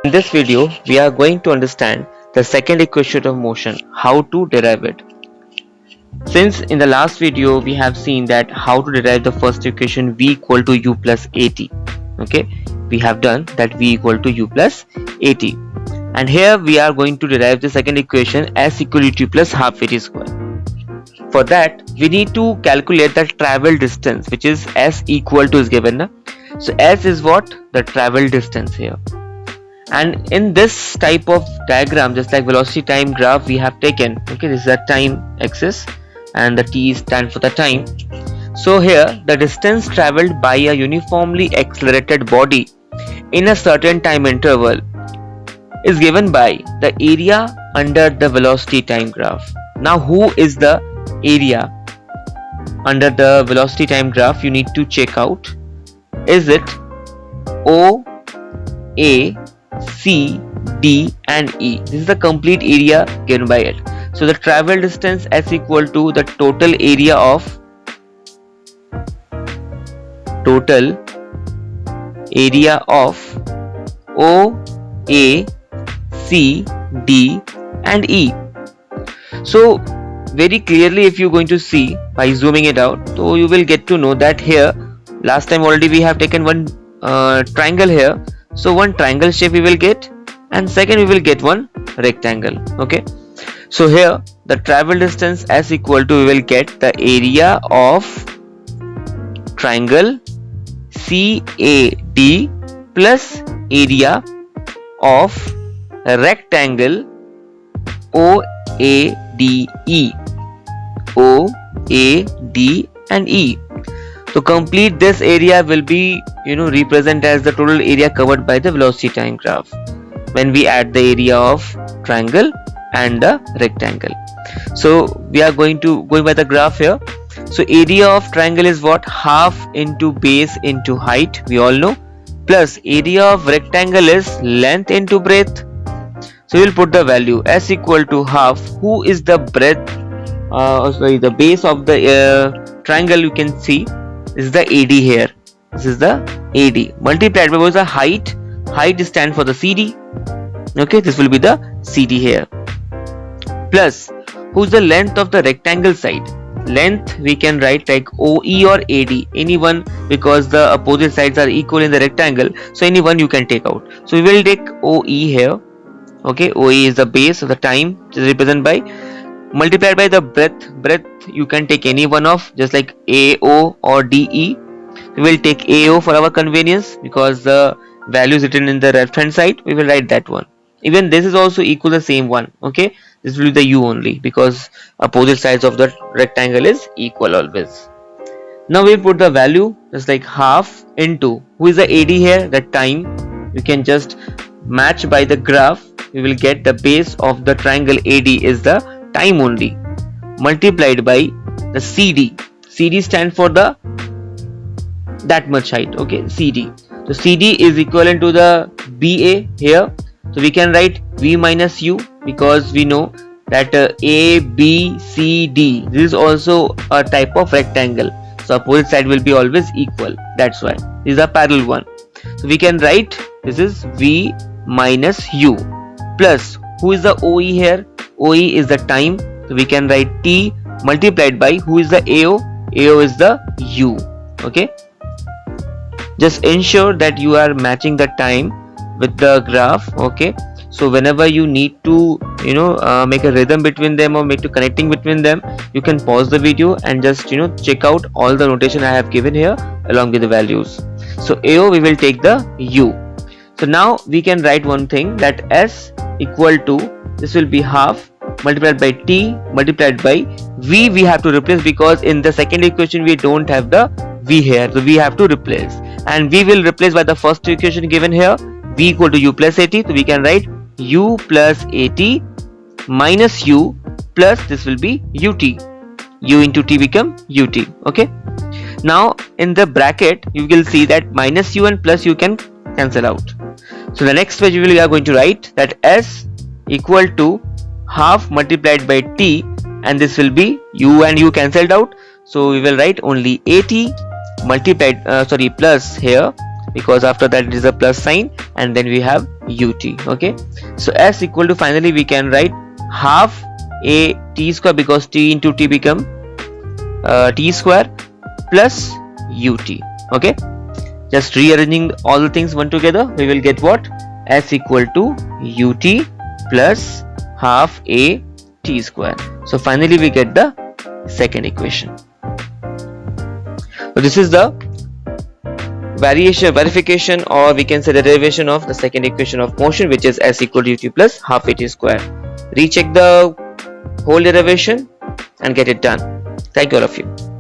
In this video, we are going to understand the second equation of motion, how to derive it. Since in the last video we have seen that how to derive the first equation v equal to u plus at. Okay, we have done that v equal to u plus at, and here we are going to derive the second equation s equal to t plus half at square. For that, we need to calculate the travel distance, which is s equal to is given na? So s is what? The travel distance here. And in this type of diagram, just like velocity time graph we have taken, okay, this is the time axis and the t stand for the time. So here the distance traveled by a uniformly accelerated body in a certain time interval is given by the area under the velocity time graph. Now who is the area under the velocity time graph? You need to check out. Is it O, A, C, D and E? This is the complete area given by it. So the travel distance s equal to the total area of O, A, C, D and E. So very clearly, if you're going to see by zooming it out, so you will get to know that here last time already we have taken one triangle here. So one triangle shape we will get, and second we will get one rectangle. Okay, so here the travel distance s equal to, we will get the area of triangle CAD plus area of rectangle OADE. OAD and E. To complete this area will be represent as the total area covered by the velocity time graph when we add the area of triangle and the rectangle. So we are going by the graph here. So area of triangle is what? Half into base into height, we all know, plus area of rectangle is length into breadth. So we will put the value s equal to half. Who is the breadth? The base of the triangle, you can see is the AD here. This is the AD multiplied by what is the height? Height stands for the CD. Okay, this will be the CD here. Plus, who's the length of the rectangle side? Length we can write like OE or AD, anyone, because the opposite sides are equal in the rectangle. So anyone you can take out. So we will take OE here. Okay, OE is the base of the time, which is represented by, multiplied by the breadth. Breadth you can take any one of, just like AO or DE. We will take AO for our convenience because the value is written in the left hand side. We will write that one. Even this is also equal the same one. Okay, this will be the U only because opposite sides of the rectangle is equal always. Now we will put the value just like half into, who is the AD here? The time. You can just match by the graph. We will get the base of the triangle AD is the time only, multiplied by the CD. CD stands for the that much height. Okay, CD. So CD is equivalent to the BA here. So we can write V minus U because we know that A, B, C, D, this is also a type of rectangle. So opposite side will be always equal. That's why this is a parallel one. So we can write this is V minus U plus, who is the OE here? OE is the time. So we can write T multiplied by, who is the AO? AO is the U. Okay. Just ensure that you are matching the time with the graph. Okay. So whenever you need to make a rhythm between them or make to connecting between them, you can pause the video and just check out all the notation I have given here along with the values. So AO we will take the U. So now we can write one thing, that S equal to, this will be half multiplied by T multiplied by V. We have to replace because in the second equation we don't have the V here, so we have to replace, and we will replace by the first equation given here, V equal to U plus AT. So we can write U plus AT minus U plus, this will be UT. U into T become UT. Okay. Now in the bracket you will see that minus U and plus U can cancel out. So the next page we are going to write that S equal to half multiplied by T, and this will be U and U cancelled out. So we will write only AT multiplied plus here because after that it is a plus sign, and then we have ut. Okay, so s equal to, finally we can write half a t square, because t into t become t square, plus ut. Okay, just rearranging all the things one together, we will get what? S equal to ut plus half a t square. So finally we get the second equation. So this is the verification, or we can say the derivation of the second equation of motion, which is s equal to ut plus half a t square. Recheck the whole derivation and get it done. Thank you all of you.